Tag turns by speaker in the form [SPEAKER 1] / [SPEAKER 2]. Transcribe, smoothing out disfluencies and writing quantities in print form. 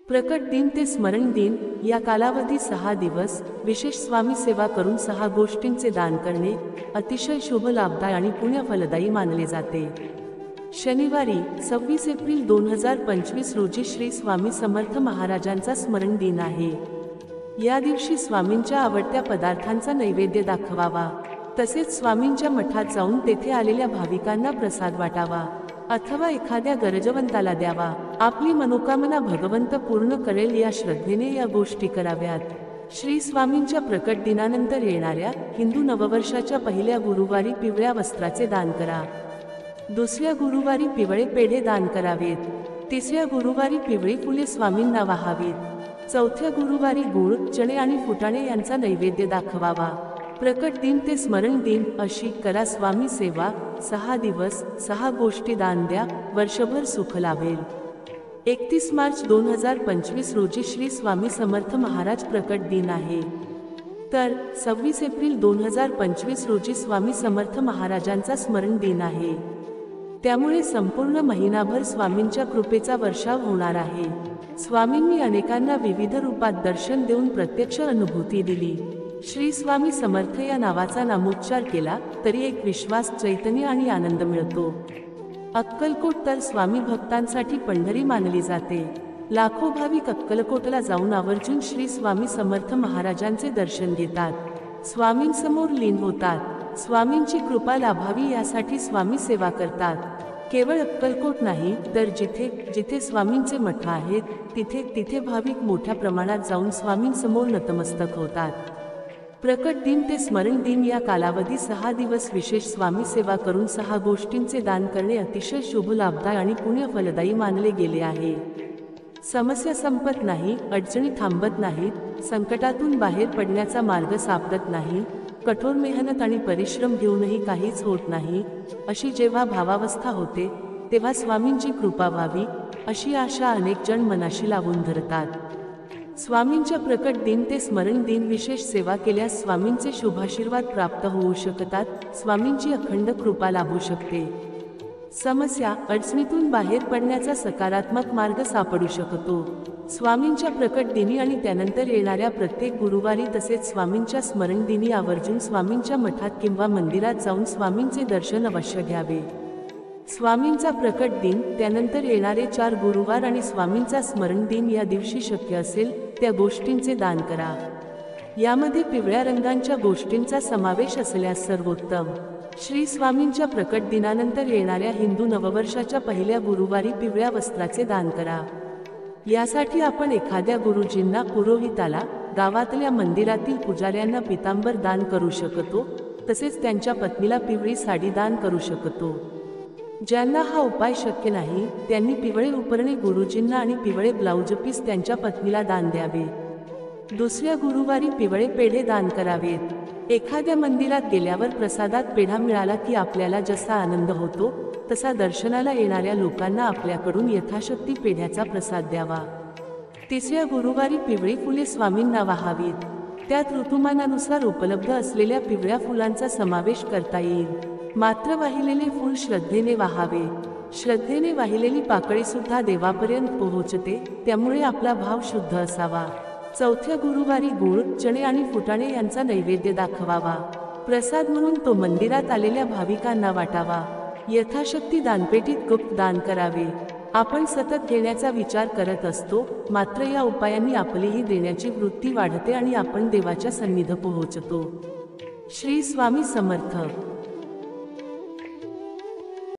[SPEAKER 1] प्रकट दिन ते स्मरण दिन या कालावधी 6 दिवस विशेष स्वामी सेवा करून 6 गोष्टींचे दान करणे अतिशय शुभ लाभदायी आणि पुण्यफलदायी मानले जाते। शनिवारी 26 एप्रिल 2025 रोजी श्री स्वामी समर्थ महाराजांचा स्मरण दिन आहे। या दिवशी स्वामींच्या आवडत्या पदार्थांचा नैवेद्य दाखवावा, तसेच स्वामींच्या मठात जाऊन तेथे आलेल्या भाविकांना प्रसाद वाटावा अथवा एखाद्या गरजवंताला द्यावा। आपली मनोकामना भगवंत पूर्ण करेल या श्रद्धेने या गोष्टी कराव्यात। श्री स्वामींच्या प्रकट दिनानंतर येणाऱ्या हिंदू नववर्षाच्या पहिल्या गुरुवारी पिवळ्या वस्त्राचे दान करा। दुसऱ्या गुरुवारी पिवळे पेढे दान करावेत। तिसऱ्या गुरुवारी पिवळी फुले स्वामींना वाहावीत। चौथ्या गुरुवारी गूळ, चणे आणि फुटाणे यांचा नैवेद्य दाखवावा। प्रकट दिन ते स्मरण दिन अशी करा स्वामी सेवा। 6 दिवस 6 गोष्टी दान द्या, वर्षभर सुख लाभेल। 31 मार्च 2025 रोजी श्री स्वामी समर्थ महाराज प्रकट दिन आहे, तर 26 एप्रिल 2025 रोजी स्वामी समर्थ महाराजांचा स्मरण दिन आहे। त्यामुळे संपूर्ण महिनाभर स्वामींच्या कृपेचा वर्षाव होणार आहे। स्वामींनी अनेकांना विविध रूपात दर्शन देऊन प्रत्यक्ष अनुभूती दिली। श्री स्वामी समर्थ या नावाचा नामोच्चार केला तरी एक विश्वास, चैतन्य आणि आनंद मिळतो। अक्कलकोट तर स्वामी भक्तांसाठी पंढरी मानली जाते। लाखो भाविक अक्कलकोटला जाऊन आवर्जून श्री स्वामी समर्थ महाराजांचे दर्शन घेतात, स्वामींसमोर लीन होतात, स्वामींची कृपा लाभावी यासाठी स्वामी सेवा करतात। केवळ अक्कलकोट नाही तर जिथे जिथे स्वामींचे मठ आहेत तिथे तिथे भाविक मोठ्या प्रमाणात जाऊन स्वामींसमोर नतमस्तक होतात। प्रकट दिन ते स्मरण दिन या कालावधी 6 दिवस विशेष स्वामी सेवा करून 6 गोष्टींचे दान करणे अतिशय शुभ लाभदायी आणि पुण्यफलदायी मानले गेले आहे। समस्या संपत नाही, अडचणी थांबत नाहीत, संकटातून बाहेर पडण्याचा मार्ग सापडत नाही, कठोर मेहनत आणि परिश्रम घेऊनही काहीच होत नाही, अशी जेव्हा भावावस्था होते तेव्हा स्वामींची कृपा व्हावी अशी आशा अनेक जण मनाशी लावून धरतात। स्वामींच्या प्रकट दिन ते स्मरण दिन विशेष सेवा केल्यास स्वामींचे शुभाशीर्वाद प्राप्त होऊ शकतात, स्वामींची अखंड कृपा लाभू शकते। समस्या अडचणीतून बाहेर पडण्याचा सकारात्मक मार्ग सापडू शकतो। स्वामींच्या प्रकट दिनी आणि त्यानंतर येणाऱ्या प्रत्येक गुरुवारी तसेच स्वामींच्या स्मरण दिनी आवर्जून स्वामींच्या मठात किंवा मंदिरात जाऊन स्वामींचे दर्शन अवश्य घ्यावे। स्वामींचा प्रकट दिन, त्यानंतर येणारे 4 गुरुवार आणि स्वामींचा स्मरण दिन या दिवशी शक्य असेल त्या गोष्टींचे दान करा। यामध्ये पिवळ्या रंगांच्या गोष्टींचा समावेश असल्यास सर्वोत्तम। श्री स्वामींच्या प्रकट दिनानंतर येणाऱ्या हिंदू नववर्षाच्या पहिल्या गुरुवारी पिवळ्या वस्त्राचे दान करा। यासाठी आपण एखाद्या गुरुजींना, पुरोहिताला, गावातल्या मंदिरातील पुजाऱ्यांना पितांबर दान करू शकतो, तसेच त्यांच्या पत्नीला पिवळी साडी दान करू शकतो। ज्यांना हा उपाय शक्य नाही त्यांनी पिवळे उपरणे गुरुजींना आणि पिवळे ब्लाउज पीस त्यांच्या पत्नीला दान द्यावे। दुसऱ्या गुरुवारी पिवळे पेढे दान करावेत। एखाद्या मंदिरात गेल्यावर प्रसादात पेढा मिळाला की आपल्याला जसा आनंद होतो तसा दर्शनाला येणाऱ्या लोकांना आपल्याकडून यथाशक्ती पेढ्याचा प्रसाद द्यावा। तिसऱ्या गुरुवारी पिवळी फुले स्वामींना वाहावीत। त्यात ऋतुमानानुसार उपलब्ध असलेल्या पिवळ्या फुलांचा समावेश करता येईल, मात्र वाहिलेले फूल श्रद्धेने वाहावे। श्रद्धेने वाहिलेली पाकळी सुद्धा देवापर्यंत पोहोचते, त्यामुळे आपला भाव शुद्ध असावा। चौथ्या गुरुवारी गूळ, चणे आणि फुटाणे यांचा नैवेद्य दाखवावा। प्रसाद म्हणून तो मंदिरात आलेल्या भाविकांना वाटावा। यथाशक्ती दानपेटीत गुप्त दान करावे। आपण सतत देण्याचा विचार करत असतो, मात्र या उपायांनी आपलीही देण्याची वृत्ती वाढते आणि आपण देवाच्या सन्निधी पोहोचतो। श्री स्वामी समर्थ।